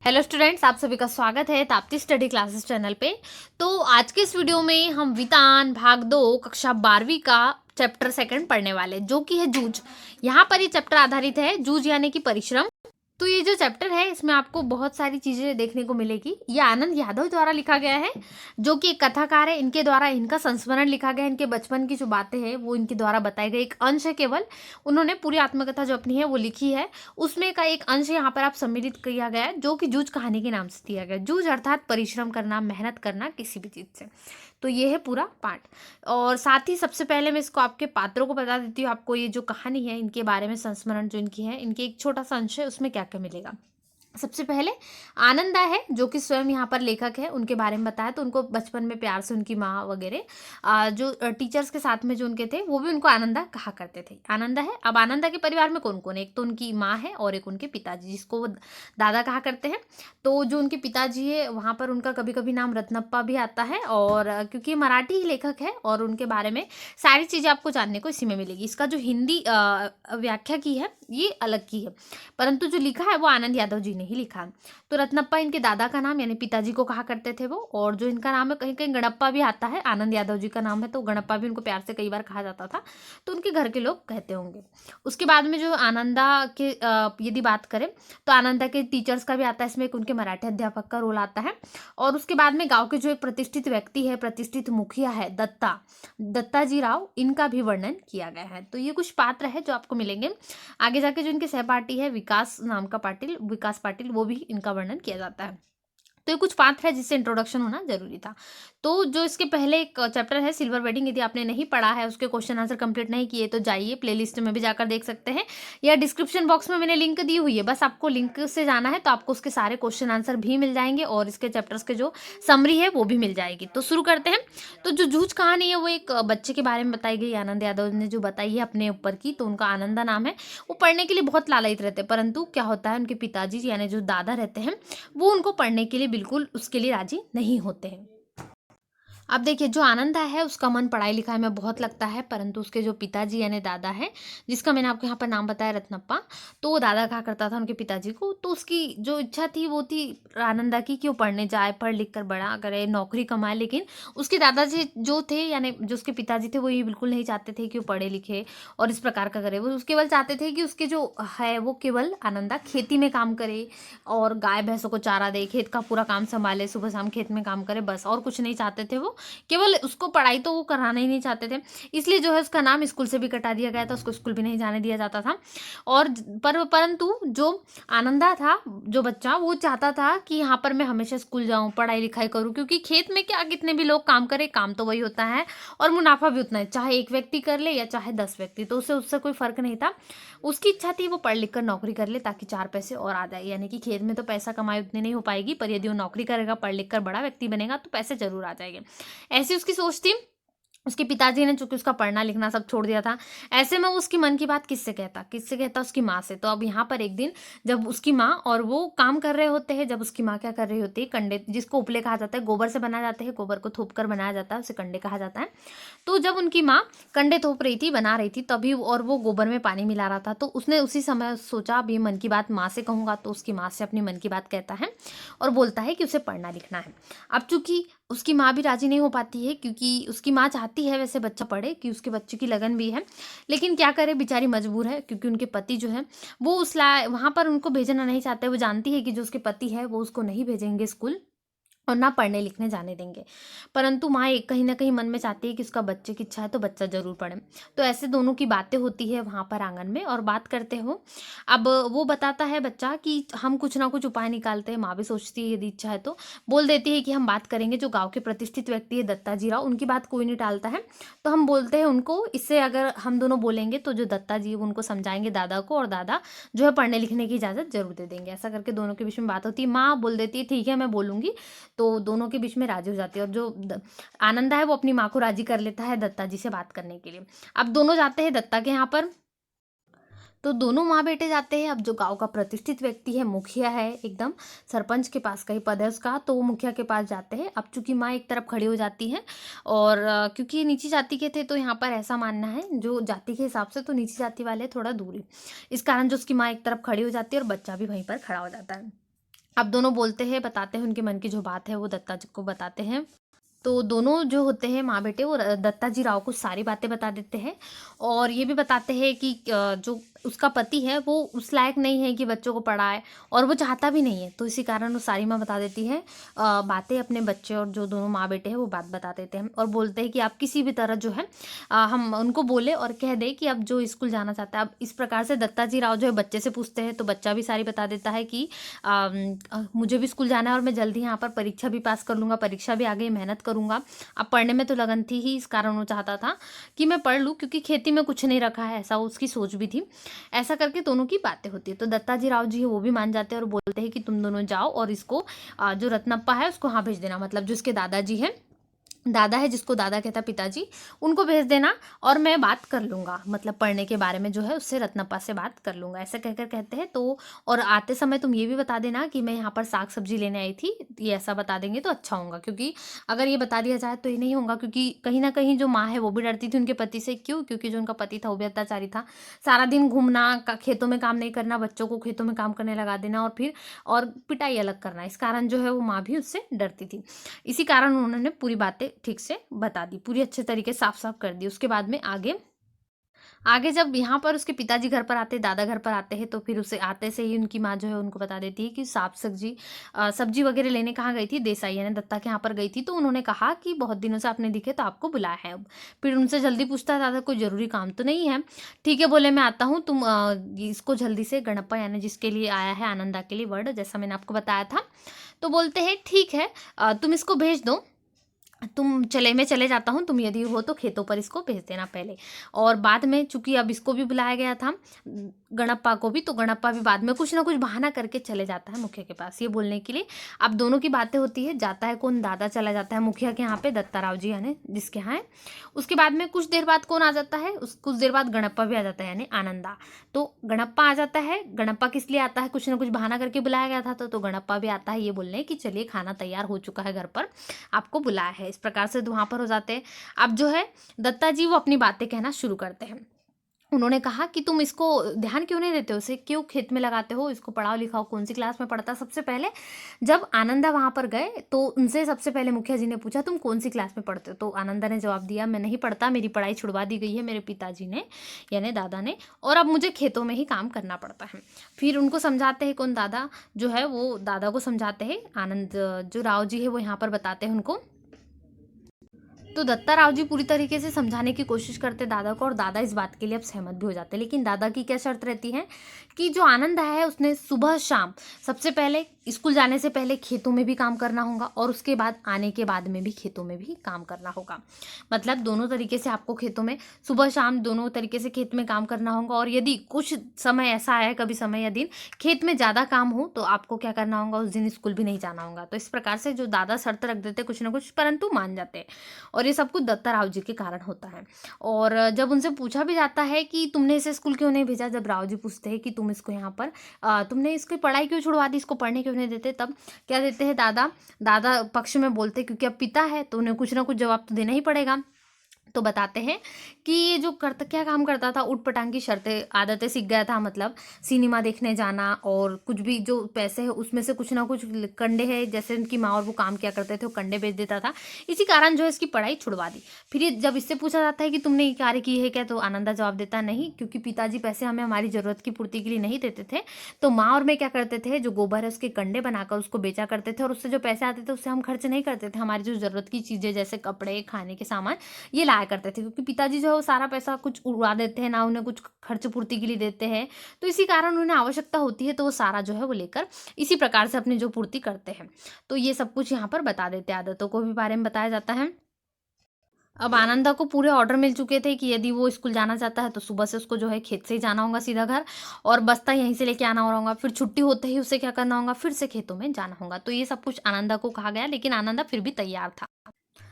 Hello students, आप सभी का स्वागत है ताप्ती स्टडी क्लासेस चैनल पे। तो आज के इस वीडियो में हम वितान भाग 2 कक्षा 12वीं का चैप्टर सेकंड पढ़ने वाले, जो कि है जूझ। यहाँ पर ये चैप्टर आधारित है जूझ यानी कि परिश्रम। तो ये जो चैप्टर है इसमें आपको बहुत सारी चीजें देखने को मिलेगी। ये आनंद यादव द्वारा लिखा गया है, जो कि एक कथाकार है। इनके द्वारा इनका संस्मरण लिखा गया है। इनके बचपन की जो बातें हैं वो इनके द्वारा बताई गई, एक अंश है केवल। उन्होंने पूरी आत्मकथा जो अपनी है वो लिखी है, उसमें का एक अंश यहाँ पर आप सम्मिलित किया गया है, जो कि जूझ कहानी के नाम से दिया गया है। जूझ अर्थात परिश्रम करना, मेहनत करना किसी भी चीज से। तो ये है पूरा पाठ। और साथ ही सबसे पहले मैं इसको आपके पात्रों को बता देती हूँ। आपको ये जो कहानी है इनके बारे में संस्मरण जो इनकी है, इनके एक छोटा सा अंश है, उसमें क्या क्या मिलेगा। सबसे पहले आनंदा है, जो कि स्वयं यहाँ पर लेखक है, उनके बारे में बताया। तो उनको बचपन में प्यार से उनकी माँ वगैरह जो टीचर्स के साथ में जो उनके थे वो भी उनको आनंदा कहा करते थे। आनंदा है। अब आनंदा के परिवार में कौन कौन है? एक तो उनकी माँ है और एक उनके पिताजी, जिसको वो दादा कहा करते हैं। तो जो उनके पिताजी है वहाँ पर उनका कभी कभी नाम रत्नप्पा भी आता है। और क्योंकि ये मराठी ही लेखक है और उनके बारे में सारी चीज़ें आपको जानने को इसी में मिलेगी। इसका जो हिंदी व्याख्या की है ये अलग की है, परंतु जो लिखा है वो आनंद यादव जी ने ही लिखा। तो रत्नप्पा इनके दादा का नाम यानी पिताजी को कहा करते थे वो। और जो इनका नाम है कहीं कहीं गणप्पा भी आता है, आनंद यादव जी का नाम है तो गणप्पा भी उनको प्यार से कई बार कहा जाता था। तो उनके घर के लोग कहते होंगे। उसके बाद में जो आनंदा के यदि बात करें तो आनंदा के टीचर्स का भी आता है इसमें, एक उनके मराठी अध्यापक का रोल आता है। और उसके बाद में गाँव के जो एक प्रतिष्ठित व्यक्ति है, प्रतिष्ठित मुखिया है दत्ताजी राव, इनका भी वर्णन किया गया है। तो ये कुछ पात्र है जो आपको मिलेंगे। आगे जाके जो इनके सहपाठी है विकास नाम का विकास पाटिल, वो भी इनका वर्णन किया जाता है। तो ये कुछ पात्र है जिससे इंट्रोडक्शन होना जरूरी था। तो जो इसके पहले एक चैप्टर है सिल्वर वेडिंग, यदि आपने नहीं पढ़ा है, उसके क्वेश्चन आंसर कंप्लीट नहीं किए, तो जाइए प्लेलिस्ट में भी जाकर देख सकते हैं, या डिस्क्रिप्शन बॉक्स में मैंने लिंक दी हुई है, बस आपको लिंक से जाना है तो आपको उसके सारे क्वेश्चन आंसर भी मिल जाएंगे और इसके चैप्टर्स के जो समरी है वो भी मिल जाएगी। तो शुरू करते हैं। तो जो जूझ कहानी है वो एक बच्चे के बारे में बताई गई, आनंद यादव ने जो बताई है अपने ऊपर की। तो उनका आनंदा नाम है। वो पढ़ने के लिए बहुत लालायित रहते हैं, परंतु क्या होता है उनके पिताजी यानी जो दादा रहते हैं वो उनको पढ़ने के लिए बिल्कुल उसके लिए राजी नहीं होते हैं। अब देखिए, जो आनंदा है उसका मन पढ़ाई लिखाई में बहुत लगता है, परंतु उसके जो पिताजी यानी दादा है, जिसका मैंने आपको यहाँ पर नाम बताया रत्नप्पा, तो वो दादा कहा करता था उनके पिताजी को। तो उसकी जो इच्छा थी वो थी आनंदा की कि वो पढ़ने जाए, पढ़ लिख कर बड़ा करे, नौकरी कमाए। लेकिन उसके दादाजी जो थे यानी जो उसके पिताजी थे वो ये बिल्कुल नहीं चाहते थे कि वो पढ़े लिखे और इस प्रकार का करे। वो केवल चाहते थे कि उसके जो है वो केवल आनंदा खेती में काम करे और गाय भैंसों को चारा दे, खेत का पूरा काम संभाले, सुबह शाम खेत में काम करे, बस और कुछ नहीं चाहते थे वो। केवल उसको पढ़ाई तो वो कराना ही नहीं चाहते थे, इसलिए जो है उसका नाम स्कूल से भी कटा दिया गया था, उसको स्कूल भी नहीं जाने दिया जाता था। और परंतु जो आनंदा था, जो बच्चा, वो चाहता था कि यहाँ पर मैं हमेशा स्कूल जाऊँ, पढ़ाई लिखाई करूँ, क्योंकि खेत में क्या कितने भी लोग काम करें, काम तो वही होता है और मुनाफा भी उतना है, चाहे एक व्यक्ति कर ले या चाहे 10 व्यक्ति, तो उससे कोई फर्क नहीं था। उसकी इच्छा थी वो पढ़ लिख कर नौकरी कर ले ताकि 4 पैसे और आ जाए। यानी कि खेत में तो पैसा कमाई उतनी नहीं हो पाएगी, पर यदि वो नौकरी करेगा, पढ़ लिख कर बड़ा व्यक्ति बनेगा, तो पैसे जरूर आ जाएंगे। ऐसी उसकी सोच थी। उसके पिताजी ने चूंकि उसका पढ़ना लिखना सब छोड़ दिया था, ऐसे में वो उसकी मन की बात किससे कहता? उसकी माँ से। तो अब यहाँ पर एक दिन जब उसकी माँ और वो काम कर रहे होते हैं, जब उसकी माँ क्या कर रही होती है, कंडे, जिसको उपले कहा जाता है, गोबर से बनाए जाते हैं, गोबर को थोप कर बनाया जाता है, उसे कंडे कहा जाता है। तो जब उनकी माँ कंडे थोप रही थी, बना रही थी, तभी और वो गोबर में पानी मिला रहा था, तो उसने उसी समय सोचा अब ये मन की बात माँ से कहूँगा। तो उसकी माँ से अपनी मन की बात कहता है और बोलता है कि उसे पढ़ना लिखना है। अब चूंकि उसकी माँ भी राजी नहीं हो पाती है, क्योंकि उसकी माँ चाहती है वैसे बच्चा पढ़े, कि उसके बच्चे की लगन भी है, लेकिन क्या करे, बेचारी मजबूर है, क्योंकि उनके पति जो है वो वहां पर उनको भेजना नहीं चाहते। वो जानती है कि जो उसके पति है वो उसको नहीं भेजेंगे स्कूल और ना पढ़ने लिखने जाने देंगे, परंतु माँ एक कहीं ना कहीं मन में चाहती है कि उसका बच्चे की इच्छा है तो बच्चा जरूर पढ़े। तो ऐसे दोनों की बातें होती है वहाँ पर आंगन में और बात करते हो। अब वो बताता है बच्चा कि हम कुछ ना कुछ उपाय निकालते हैं। माँ भी सोचती है यदि इच्छा है तो बोल देती है कि हम बात करेंगे। जो गाँव के प्रतिष्ठित व्यक्ति है दत्ताजी राव, उनकी बात कोई नहीं टालता है, तो हम बोलते हैं उनको, इससे अगर हम दोनों बोलेंगे तो जो दत्ताजी है वो उनको समझाएंगे दादा को, और दादा जो है पढ़ने लिखने की इजाज़त जरूर दे देंगे। ऐसा करके दोनों के बीच में बात होती है। माँ बोल देती है ठीक है मैं बोलूँगी, तो दोनों के बीच में राजी हो जाती है। और जो आनंदा है वो अपनी माँ को राजी कर लेता है दत्ता जी से बात करने के लिए। अब दोनों जाते हैं दत्ता के यहाँ पर। तो दोनों माँ बेटे जाते हैं। अब जो गांव का प्रतिष्ठित व्यक्ति है, मुखिया है, एकदम सरपंच के पास का ही पद है उसका, तो वो मुखिया के पास जाते हैं। अब चूंकि माँ एक तरफ खड़ी हो जाती है और क्योंकि ये नीची जाति के थे, तो यहाँ पर ऐसा मानना है जो जाति के हिसाब से तो नीची जाति वाले थोड़ा दूर ही, इस कारण जो उसकी माँ एक तरफ खड़ी हो जाती है और बच्चा भी वहीं पर खड़ा हो जाता है। अब दोनों बोलते हैं, बताते हैं उनके मन की जो बात है वो दत्ता जी को बताते हैं। तो दोनों जो होते हैं माँ बेटे वो दत्ता जी राव को सारी बातें बता देते हैं और ये भी बताते हैं कि जो उसका पति है वो उस लायक नहीं है कि बच्चों को पढ़ाए और वो चाहता भी नहीं है। तो इसी कारण वो सारी माँ बता देती है बातें अपने बच्चे और जो दोनों माँ बेटे हैं वो बात बता देते हैं और बोलते हैं कि आप किसी भी तरह जो है हम उनको बोले और कह दे कि अब जो स्कूल जाना चाहता है। अब इस प्रकार से दत्ता जी राव जो है बच्चे से पूछते हैं तो बच्चा भी सारी बता देता है कि मुझे भी स्कूल जाना है और मैं जल्दी यहाँ पर परीक्षा भी पास कर लूँगा, परीक्षा भी आगे मेहनत करूँगा। अब पढ़ने में तो लगन थी ही, इस कारण वो चाहता था कि मैं पढ़ लूँ क्योंकि खेती में कुछ नहीं रखा है, ऐसा उसकी सोच भी थी। ऐसा करके दोनों की बातें होती है। तो दत्ता जी राव जी है वो भी मान जाते हैं और बोलते हैं कि तुम दोनों जाओ और इसको जो रत्नप्पा है उसको हाँ भेज देना, मतलब जो इसके दादाजी हैं, दादा है जिसको दादा कहता पिताजी, उनको भेज देना और मैं बात कर लूँगा, मतलब पढ़ने के बारे में जो है उससे रत्नप्पा से बात कर लूँगा, ऐसा कहकर कहते हैं। तो और आते समय तुम ये भी बता देना कि मैं यहाँ पर साग सब्जी लेने आई थी, ये ऐसा बता देंगे तो अच्छा होगा, क्योंकि अगर ये बता दिया जाए तो ये नहीं होगा, क्योंकि कहीं ना कहीं जो माँ है वो भी डरती थी उनके पति से। क्यों? क्योंकि जो उनका पति था वो भी अत्याचारी था, सारा दिन घूमना, खेतों में काम नहीं करना, बच्चों को खेतों में काम करने लगा देना और फिर और पिटाई अलग करना, इस कारण जो है वो माँ भी उससे डरती थी। इसी कारण उन्होंने पूरी बातें ठीक से बता दी, पूरी अच्छे तरीके साफ साफ कर दी। उसके बाद में आगे आगे जब यहाँ पर उसके पिताजी घर पर आते हैं, दादा घर पर आते हैं, तो फिर उसे आते से ही उनकी माँ जो है उनको बता देती है कि साग सब्जी सब्जी वगैरह लेने कहाँ गई थी, देसाई यानी दत्ता के यहाँ पर गई थी। तो उन्होंने कहा कि बहुत दिनों से आपने दिखे तो आपको बुलाया है। अब फिर उनसे जल्दी पूछता है, दादा कोई जरूरी काम तो नहीं है? ठीक है बोले, मैं आता हूँ, तुम इसको जल्दी से गणप्पा यानी जिसके लिए आया है आनंदा के लिए वर्ड, जैसा मैंने आपको बताया था। तो बोलते हैं ठीक है, तुम इसको भेज दो, मैं चले जाता हूँ, तुम यदि हो तो खेतों पर इसको भेज देना पहले। और बाद में चूंकि अब इसको भी बुलाया गया था गणप्पा को भी, तो गणप्पा भी बाद में कुछ ना कुछ बहाना करके चले जाता है मुखिया के पास ये बोलने के लिए। अब दोनों की बातें होती है, जाता है कौन? दादा चला जाता है मुखिया के यहाँ पे, दत्ता राव जी यानी जिसके यहाँ है। उसके बाद में कुछ देर बाद कौन आ जाता है? कुछ देर बाद गणप्पा भी आ जाता है यानी आनंदा। तो गणप्पा आ जाता है। गणप्पा किस लिए आता है? कुछ ना कुछ बहाना करके बुलाया गया था, तो गणप्पा भी आता है ये बोलने कि चलिए खाना तैयार हो चुका है घर पर, आपको बुलाया है। इस प्रकार से वहां पर हो जाते हैं। अब जो है दत्ता जी वो अपनी बातें कहना शुरू करते हैं। उन्होंने कहा कि तुम इसको ध्यान क्यों नहीं देते हो, उसे क्यों खेत में लगाते हो, इसको पढ़ाओ लिखाओ, कौन सी क्लास में पढ़ता है? सबसे पहले जब आनंदा वहां पर गए तो उनसे सबसे पहले मुखिया जी ने पूछा तुम कौन सी क्लास में पढ़ते हो? तो आनंदा ने जवाब दिया मैं नहीं पढ़ता, मेरी पढ़ाई छुड़वा दी गई है मेरे पिताजी ने यानी दादा ने, और अब मुझे खेतों में ही काम करना पड़ता है। फिर उनको समझाते हैं, कौन? दादा जो है वो दादा को समझाते हैं, आनंद जो राव जी है वो यहाँ पर बताते हैं उनको। तो दत्ता राव जी पूरी तरीके से समझाने की कोशिश करते दादा को और दादा इस बात के लिए अब सहमत भी हो जाते हैं। लेकिन दादा की क्या शर्त रहती है कि जो आनंद है उसने सुबह शाम सबसे पहले स्कूल जाने से पहले खेतों में भी काम करना होगा और उसके बाद आने के बाद में भी खेतों में भी काम करना होगा। मतलब दोनों तरीके से आपको खेतों में सुबह शाम दोनों तरीके से खेत में काम करना होगा। और यदि कुछ समय ऐसा आया कभी समय या दिन खेत में ज़्यादा काम हो तो आपको क्या करना होगा? उस दिन स्कूल भी नहीं जाना होगा। तो इस प्रकार से जो दादा शर्त रख देते कुछ ना कुछ, परंतु मान जाते हैं। और ये सब कुछ दत्ता राव जी के कारण होता है। और जब उनसे पूछा भी जाता है कि तुमने इसे स्कूल क्यों नहीं भेजा, जब राव जी पूछते हैं कि तुम इसको यहाँ पर तुमने इसकी पढ़ाई क्यों छुड़वा दी, इसको पढ़ने क्यों नहीं देते, तब क्या देते हैं दादा? दादा पक्ष में बोलते क्योंकि अब पिता है तो उन्हें कुछ ना कुछ जवाब तो देना ही पड़ेगा। तो बताते हैं कि ये जो करता क्या काम करता था, उठ पटांग की शर्तें आदतें सीख गया था। मतलब सिनेमा देखने जाना और कुछ भी जो पैसे है उसमें से कुछ ना कुछ कंडे है, जैसे उनकी माँ और वो काम क्या करते थे वो कंडे बेच देता था। इसी कारण जो है इसकी पढ़ाई छुड़वा दी। फिर ये जब इससे पूछा जाता है कि तुमने ये कार्य की है क्या, तो आनंदा जवाब देता नहीं, क्योंकि पिताजी पैसे हमें हमारी जरूरत की पूर्ति के लिए नहीं देते थे। तो माँ और मैं क्या करते थे, जो गोबर है उसके कंडे बनाकर उसको बेचा करते थे और उससे जो पैसे आते थे उससे हम खर्च नहीं करते थे, हमारी जो जरूरत की चीजें जैसे कपड़े खाने के सामान ये लाया करते थे। क्योंकि पिताजी जो है वो सारा पैसा कुछ उड़ा देते हैं ना, उन्हें कुछ खर्च पूर्ति के लिए देते हैं। तो इसी कारण उन्हें आवश्यकता होती है तो वो सारा जो है वो लेकर इसी प्रकार से अपनी जो पूर्ति करते हैं। तो ये सब कुछ यहाँ पर बता देते हैं, आदतों को भी बारे में बताया जाता है। अब आनंदा को पूरे ऑर्डर मिल चुके थे कि यदि वो स्कूल जाना चाहता है तो सुबह से उसको जो है खेत से ही जाना होगा सीधा घर, और बस्ता यहीं से लेके आना होगा। फिर छुट्टी होते ही उसे क्या करना होगा, फिर से खेतों में जाना होगा। तो ये सब कुछ आनंदा को कहा गया, लेकिन आनंदा फिर भी तैयार था।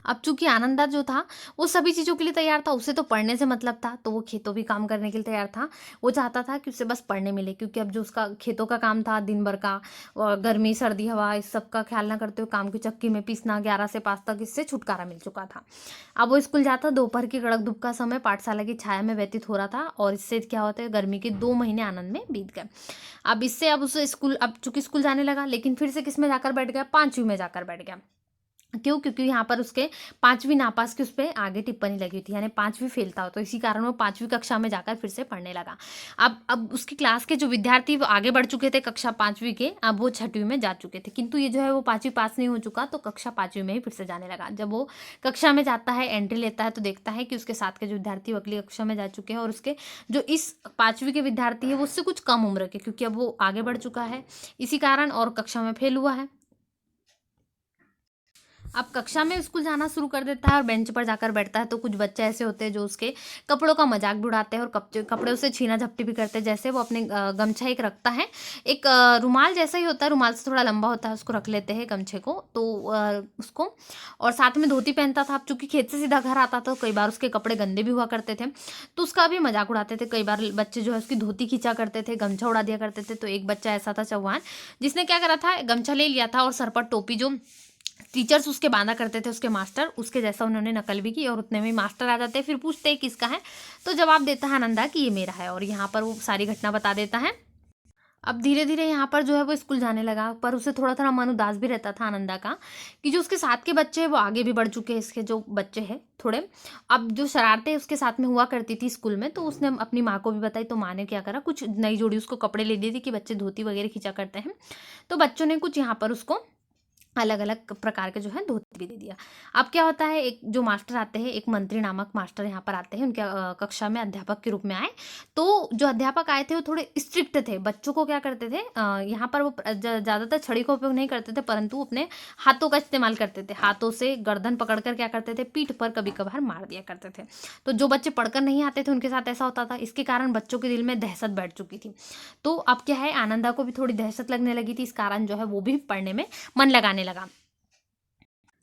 अब चूंकि आनंदा जो था वो सभी चीज़ों के लिए तैयार था, उसे तो पढ़ने से मतलब था, तो वो खेतों भी काम करने के लिए तैयार था। वो चाहता था कि उसे बस पढ़ने मिले, क्योंकि अब जो उसका खेतों का काम था दिन भर का, और गर्मी सर्दी हवा इस सब का ख्याल ना करते हुए काम की चक्की में पीसना 11 से 5 तक, इससे छुटकारा मिल चुका था। अब वो स्कूल जाता, दोपहर की कड़क धूप का समय पाठशाला की छाया में व्यतीत हो रहा था, और इससे क्या होता है, गर्मी के 2 महीने आनंद में बीत गए। अब उसे स्कूल, अब चूंकि स्कूल जाने लगा, लेकिन फिर से किस में जाकर बैठ गया, 5वीं में जाकर बैठ गया। क्यों? क्योंकि यहाँ पर उसके 5वीं नापास की उस पे आगे टिप्पणी लगी हुई थी, यानी 5वीं फेल था, तो इसी कारण वो 5वीं कक्षा में जाकर फिर से पढ़ने लगा। अब उसकी क्लास के जो विद्यार्थी वो आगे बढ़ चुके थे कक्षा 5वीं के, अब वो 6वीं में जा चुके थे, किंतु ये जो है वो 5वीं पास नहीं हो चुका, तो कक्षा 5वीं में ही फिर से जाने लगा। जब वो कक्षा में जाता है, एंट्री लेता है, तो देखता है कि उसके साथ के जो विद्यार्थी वो अगली कक्षा में जा चुके हैं, और उसके जो इस 5वीं के विद्यार्थी है वो उससे कुछ कम उम्र के, क्योंकि अब वो आगे बढ़ चुका है इसी कारण, और कक्षा में फेल हुआ है। अब कक्षा में स्कूल जाना शुरू कर देता है और बेंच पर जाकर बैठता है, तो कुछ बच्चे ऐसे होते हैं जो उसके कपड़ों का मजाक भी उड़ाते हैं और कपड़े उसे छीना झपटी भी करते हैं। जैसे वो अपने गमछा एक रखता है, एक रुमाल जैसा ही होता है, रुमाल से थोड़ा लंबा होता है, उसको रख लेते हैं गमछे को, तो उसको, और साथ में धोती पहनता था। अब चूंकि खेत से सीधा घर आता था, तो कई बार उसके कपड़े गंदे भी हुआ करते थे, तो उसका भी मजाक उड़ाते थे। कई बार बच्चे जो है उसकी धोती खींचा करते थे, गमछा उड़ा दिया करते थे। तो एक बच्चा ऐसा था चौहान, जिसने क्या करा था, गमछा ले लिया था और सर पर टोपी जो टीचर्स उसके बांधा करते थे, उसके मास्टर, उसके जैसा उन्होंने नकल भी की, और उतने में मास्टर आ जाते, फिर पूछते हैं किसका है, तो जवाब देता है आनंदा कि ये मेरा है, और यहाँ पर वो सारी घटना बता देता है। अब धीरे धीरे यहाँ पर जो है वो स्कूल जाने लगा, पर उसे थोड़ा थोड़ा मन उदास भी रहता था आनंदा का, कि जो उसके साथ के बच्चे हैं वो आगे भी बढ़ चुके हैं, इसके जो बच्चे हैं थोड़े। अब जो शरारतें उसके साथ में हुआ करती थी स्कूल में, तो उसने अपनी माँ को भी बताई, तो माँ ने क्या करा, कुछ नई जोड़ी उसको कपड़े ले दिए थे कि बच्चे धोती वगैरह खींचा करते हैं, तो बच्चों ने कुछ यहाँ पर उसको अलग अलग प्रकार के जो है धोती भी दे दिया। अब क्या होता है, एक जो मास्टर आते हैं, एक मंत्री नामक मास्टर यहाँ पर आते हैं, उनके कक्षा में अध्यापक के रूप में आए। तो जो अध्यापक आए थे वो थोड़े स्ट्रिक्ट थे, बच्चों को क्या करते थे, यहाँ पर वो ज़्यादातर छड़ी का उपयोग नहीं करते थे, परंतु अपने हाथों का इस्तेमाल करते थे। हाथों से गर्दन पकड़कर क्या करते थे, पीठ पर कभी कभार मार दिया करते थे। तो जो बच्चे पढ़कर नहीं आते थे उनके साथ ऐसा होता था, इसके कारण बच्चों के दिल में दहशत बैठ चुकी थी। तो अब क्या है, आनंदा को भी थोड़ी दहशत लगने लगी थी, इस कारण जो है वो भी पढ़ने में मन लगाने लगा।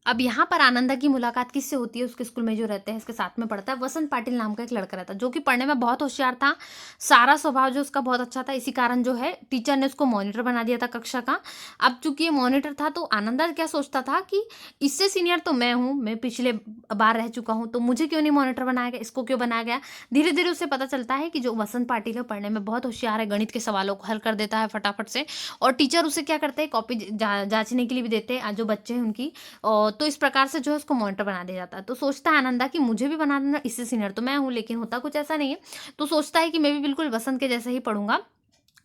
अब यहाँ पर आनंदा की मुलाकात किससे होती है, उसके स्कूल में जो रहते हैं, इसके साथ में पढ़ता है वसंत पाटिल नाम का एक लड़का रहता है, जो कि पढ़ने में बहुत होशियार था। सारा स्वभाव जो उसका बहुत अच्छा था, इसी कारण जो है टीचर ने उसको मॉनिटर बना दिया था कक्षा का। अब चूंकि ये मॉनिटर था, तो आनंदा क्या सोचता था कि इससे सीनियर तो मैं हूँ, मैं पिछले बार रह चुका हूँ, तो मुझे क्यों नहीं मॉनिटर बनाया गया, इसको क्यों बनाया गया। धीरे धीरे उसे पता चलता है कि जो वसंत पाटिल है पढ़ने में बहुत होशियार है, गणित के सवालों को हल कर देता है फटाफट से, और टीचर उसे क्या करते हैं, कॉपी जांचने के लिए भी देते हैं जो बच्चे हैं उनकी। तो इस प्रकार से जो है उसको मॉनिटर बना दिया जाता है। तो सोचता है आनंदा कि मुझे भी बना देना, इससे सीनियर तो मैं हूँ, लेकिन होता कुछ ऐसा नहीं है। तो सोचता है कि मैं भी बिल्कुल वसंत के जैसे ही पढ़ूंगा,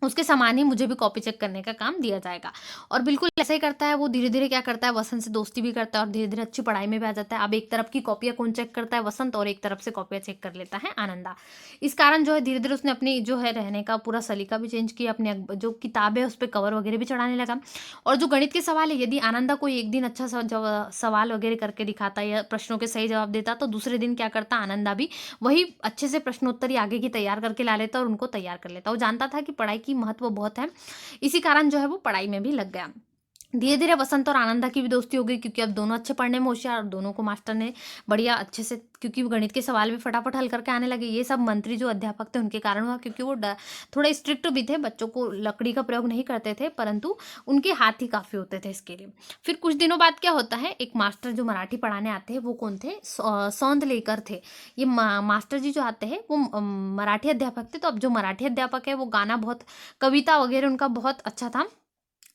उसके समान ही मुझे भी कॉपी चेक करने का काम दिया जाएगा। और बिल्कुल ऐसा ही करता है वो। धीरे धीरे क्या करता है, वसंत से दोस्ती भी करता है और धीरे धीरे अच्छी पढ़ाई में भी आ जाता है। अब एक तरफ की कॉपियां कौन चेक करता है, वसंत, और एक तरफ से कॉपियां चेक कर लेता है आनंदा। इस कारण जो है धीरे धीरे उसने अपनी जो है रहने का पूरा सलीका भी चेंज किया, अपने जो किताब है उस पर कवर वगैरह भी चढ़ाने लगा। और जो गणित के सवाल है, यदि आनंदा कोई एक दिन अच्छा सवाल वगैरह करके दिखाता या प्रश्नों के सही जवाब देता, तो दूसरे दिन क्या करता आनंदा भी वही अच्छे से प्रश्नोत्तरी आगे की तैयार करके ला लेता और उनको तैयार कर लेता। वो जानता था कि पढ़ाई की महत्व बहुत है, इसी कारण जो है वो पढ़ाई में भी लग गया। धीरे धीरे वसंत और आनंदा की भी दोस्ती हो गई, क्योंकि अब दोनों अच्छे पढ़ने में होशियार, और दोनों को मास्टर ने बढ़िया अच्छे से, क्योंकि वो गणित के सवाल भी फटाफट हल करके आने लगे। ये सब मंत्री जो अध्यापक थे उनके कारण हुआ, क्योंकि वो थोड़े स्ट्रिक्ट भी थे, बच्चों को लकड़ी का प्रयोग नहीं करते थे, परंतु उनके हाथ ही काफ़ी होते थे इसके लिए। फिर कुछ दिनों बाद क्या होता है, एक मास्टर जो मराठी पढ़ाने आते हैं, वो कौन थे, सौंदलेकर थे। ये मास्टर जी जो आते हैं वो मराठी अध्यापक थे। तो अब जो मराठी अध्यापक है वो गाना बहुत, कविता वगैरह उनका बहुत अच्छा था,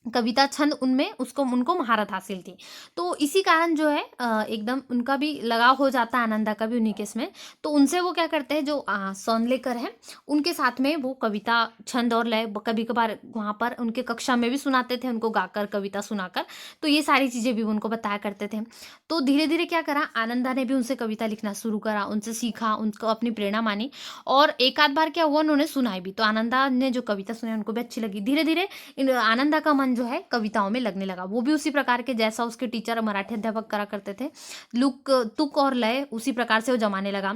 कविता छंद उनमें उसको उनको महारत हासिल थी। तो इसी कारण जो है एकदम उनका भी लगाव हो जाता है आनंदा का भी उन्हीं के इसमें। तो उनसे वो क्या करते हैं, जो सौंदलेकर हैं उनके साथ में वो कविता छंद और लय कभी कभार वहाँ पर उनके कक्षा में भी सुनाते थे, उनको गाकर कविता सुनाकर। तो ये सारी चीज़ें भी उनको बताया करते थे। तो धीरे धीरे क्या करा, आनंदा ने भी उनसे कविता लिखना शुरू करा, उनसे सीखा, उनको अपनी प्रेरणा मानी, और एक आध बार क्या हुआ, उन्होंने सुनाई भी। तो आनंदा ने जो कविता सुनाई उनको भी अच्छी लगी। धीरे धीरे आनंदा का मन जो है कविताओं में लगने लगा। वो भी उसी प्रकार के जैसा उसके टीचर मराठी अध्यापक करा करते थे, लुक तुक और लय उसी प्रकार से वो जमाने लगा।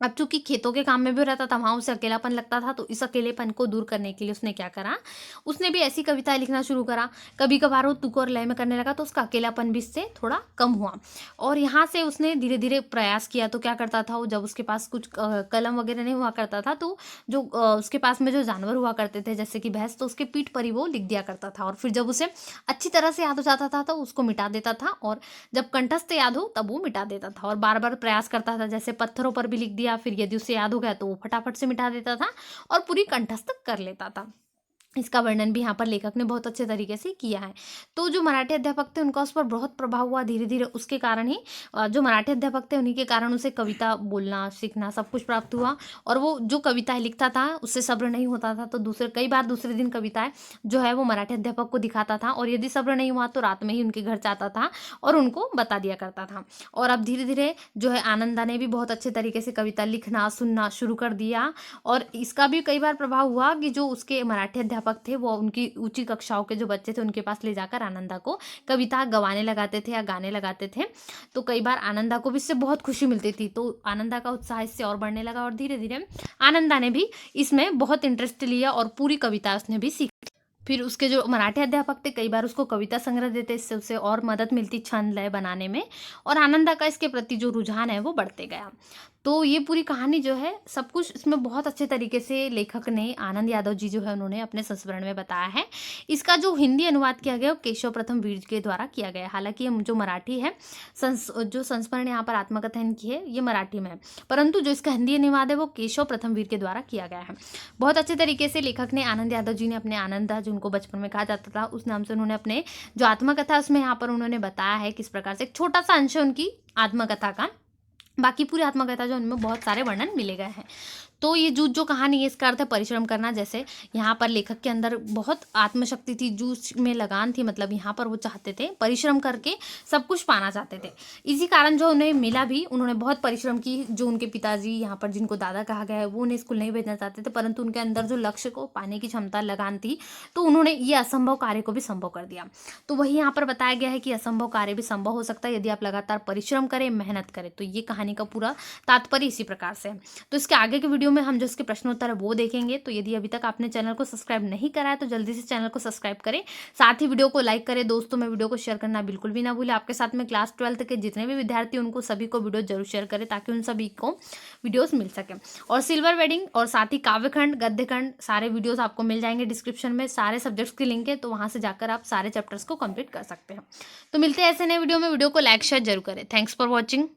अब चूंकि खेतों के काम में भी रहता था, वहाँ उसे अकेलापन लगता था, तो इस अकेलेपन को दूर करने के लिए उसने क्या करा, उसने भी ऐसी कविताएं लिखना शुरू करा। कभी कभार वो तुक और लय में करने लगा, तो उसका अकेलापन भी इससे थोड़ा कम हुआ। और यहाँ से उसने धीरे धीरे प्रयास किया। तो क्या करता था वो, जब उसके पास कुछ कलम वगैरह नहीं हुआ करता था, तो जो उसके पास में जो जानवर हुआ करते थे जैसे कि भैंस, तो उसके पीठ पर ही वो लिख दिया करता था। और फिर जब उसे अच्छी तरह से याद हो जाता था तो उसको मिटा देता था, और जब कंठस्थ याद हो तब वो मिटा देता था। और बार बार प्रयास करता था, जैसे पत्थरों पर भी लिख दिया, फिर यदि उसे याद हो गया तो वो फटाफट से मिटा देता था और पूरी कंठस्थ कर लेता था। इसका वर्णन भी यहाँ पर लेखक ने बहुत अच्छे तरीके से किया है। तो जो मराठी अध्यापक थे उनका उस पर बहुत प्रभाव हुआ धीरे धीरे। उसके कारण ही जो मराठी अध्यापक थे उन्हीं के कारण उसे कविता बोलना सीखना सब कुछ प्राप्त हुआ। और वो जो कविताएं लिखता था उससे सब्र नहीं होता था, तो कई बार दूसरे दिन कविताएं जो है वो मराठी अध्यापक को दिखाता था, और यदि सब्र नहीं हुआ तो रात में ही उनके घर जाता था और उनको बता दिया करता था। और अब धीरे धीरे जो है आनंदा ने भी बहुत अच्छे तरीके से कविता लिखना सुनना शुरू कर दिया। और इसका भी कई बार प्रभाव हुआ कि जो उसके मराठी अध्यापक थे वो उनकी ऊंची कक्षाओं के जो बच्चे थे उनके पास ले जाकर आनंदा को कविता गवाने लगाते थे या गाने लगाते थे। तो कई बार आनंदा को भी इससे बहुत खुशी मिलती थी, तो आनंदा का उत्साह इससे और बढ़ने लगा, और धीरे धीरे आनंदा ने भी इसमें बहुत इंटरेस्ट लिया और पूरी कविता उसने भी सीखी। फिर उसके जो मराठी अध्यापक थे कई बार उसको कविता संग्रह देते, इससे उसे और मदद मिलती छंद लय बनाने में, और आनंदा का इसके प्रति जो रुझान है वो बढ़ते गया। तो ये पूरी कहानी जो है सब कुछ इसमें बहुत अच्छे तरीके से लेखक ने, आनंद यादव जी जो है उन्होंने अपने संस्मरण में बताया है। इसका जो हिंदी अनुवाद किया गया वो केशव प्रथम वीर के द्वारा किया गया है। हालांकि ये जो मराठी है जो संस्मरण यहाँ पर आत्मकथन की है ये मराठी में है, परंतु जो इसका हिंदी अनुवाद है वो केशव प्रथम वीर के द्वारा किया गया है। बहुत अच्छे तरीके से लेखक ने, आनंद यादव जी ने अपने आनंदा जो उनको बचपन में कहा जाता था उस नाम से उन्होंने अपने जो आत्मकथा उसमें यहाँ पर उन्होंने बताया है किस प्रकार से, एक छोटा सा अंश है उनकी आत्मकथा का, बाकी पूरी आत्मकथा जो उनमें बहुत सारे वर्णन मिले गए हैं। तो ये जूझ जो कहानी है इसका अर्थ है परिश्रम करना। जैसे यहाँ पर लेखक के अंदर बहुत आत्मशक्ति थी, जूझ में लगान थी, मतलब यहाँ पर वो चाहते थे परिश्रम करके सब कुछ पाना चाहते थे। इसी कारण जो उन्हें मिला भी, उन्होंने बहुत परिश्रम की। जो उनके पिताजी यहाँ पर जिनको दादा कहा गया है वो उन्हें स्कूल नहीं भेजना चाहते थे, परंतु उनके अंदर जो लक्ष्य को पाने की क्षमता लगान थी, तो उन्होंने ये असंभव कार्य को भी संभव कर दिया। तो वही यहाँ पर बताया गया है कि असंभव कार्य भी संभव हो सकता है यदि आप लगातार परिश्रम करें, मेहनत करें। तो ये कहानी का पूरा तात्पर्य इसी प्रकार से है। तो इसके आगे के वीडियो में हम जो इसके प्रश्नोत्तर है वो देखेंगे। तो यदि अभी तक आपने चैनल को सब्सक्राइब नहीं करा है तो जल्दी से चैनल को सब्सक्राइब करें, साथ ही वीडियो को लाइक करें, दोस्तों में वीडियो को शेयर करना बिल्कुल भी ना भूलें। आपके साथ में क्लास 12 के जितने भी विद्यार्थी उनको सभी को वीडियो जरूर शेयर करें ताकि उन सभी को वीडियोस मिल सके। और सिल्वर वेडिंग और साथ ही काव्यखंड गद्यखंड सारे वीडियोस आपको मिल जाएंगे डिस्क्रिप्शन में, सारे सब्जेक्ट्स की लिंक है, तो वहां से जाकर आप सारे चैप्टर्स को कंप्लीट कर सकते हैं। तो मिलते हैं ऐसे नए वीडियो में, वीडियो को लाइक शेयर जरूर करें। Thanks for watching.